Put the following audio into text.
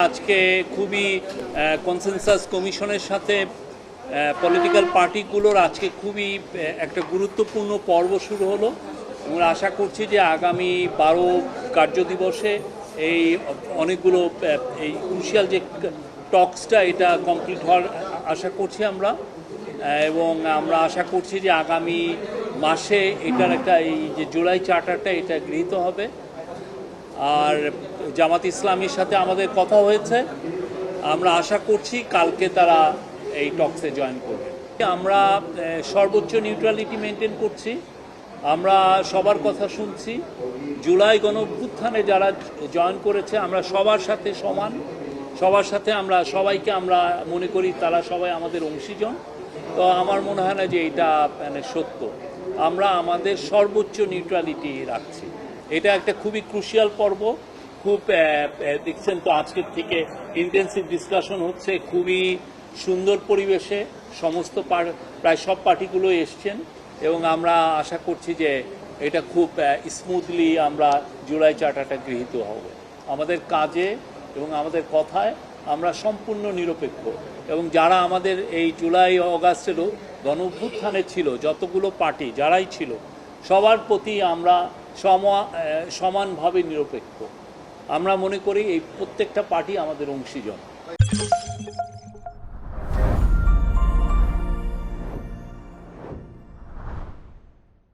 আজকে খুবই কনসেনসাস কমিশনের সাথে পলিটিক্যাল পার্টিগুলোর আজকে খুবই একটা গুরুত্বপূর্ণ পর্ব শুরু হলো। আমরা আশা করছি যে আগামী 12 কার্যদিবসে এই অনেকগুলো এই ক্রুশিয়াল যে টক্সটা এটা কমপ্লিট হওয়ার আশা করছি আমরা, এবং আমরা আশা করছি যে আগামী মাসে এটার একটা এই যে জুলাই চার্টারটা এটা গৃহীত হবে। আর জামাত ইসলামীর সাথে আমাদের কথা হয়েছে, আমরা আশা করছি কালকে তারা এই টক্সে জয়েন করবে। আমরা সর্বোচ্চ নিউট্রালিটি মেনটেন করছি, আমরা সবার কথা শুনছি। জুলাই গণঅভ্যুত্থানে যারা জয়েন করেছে আমরা সবার সাথে সমান, সবার সাথে আমরা সবাইকে আমরা মনে করি তারা সবাই আমাদের অংশীজন। তো আমার মনে হয় না যে এটা মানে সত্য, আমরা আমাদের সর্বোচ্চ নিউট্রালিটি রাখছি। এটা একটা খুবই ক্রুশিয়াল পর্ব, খুব দেখছেন তো আজকের থেকে ইন্টেন্সিভ ডিসকাশন হচ্ছে, খুবই সুন্দর পরিবেশে সমস্ত প্রায় সব পার্টিগুলো এসছেন, এবং আমরা আশা করছি যে এটা খুব স্মুথলি আমরা জুলাই চার্টারটা গৃহীত হবে। আমাদের কাজে এবং আমাদের কথায় আমরা সম্পূর্ণ নিরপেক্ষ, এবং যারা আমাদের এই জুলাই অগাস্টেরও গণঅভ্যুত্থানে ছিল যতগুলো পার্টি যারাই ছিল সবার প্রতি আমরা সমানভাবে নিরপেক্ষ। আমরা মনে করি এই প্রত্যেকটা পার্টি আমাদের অংশীজন।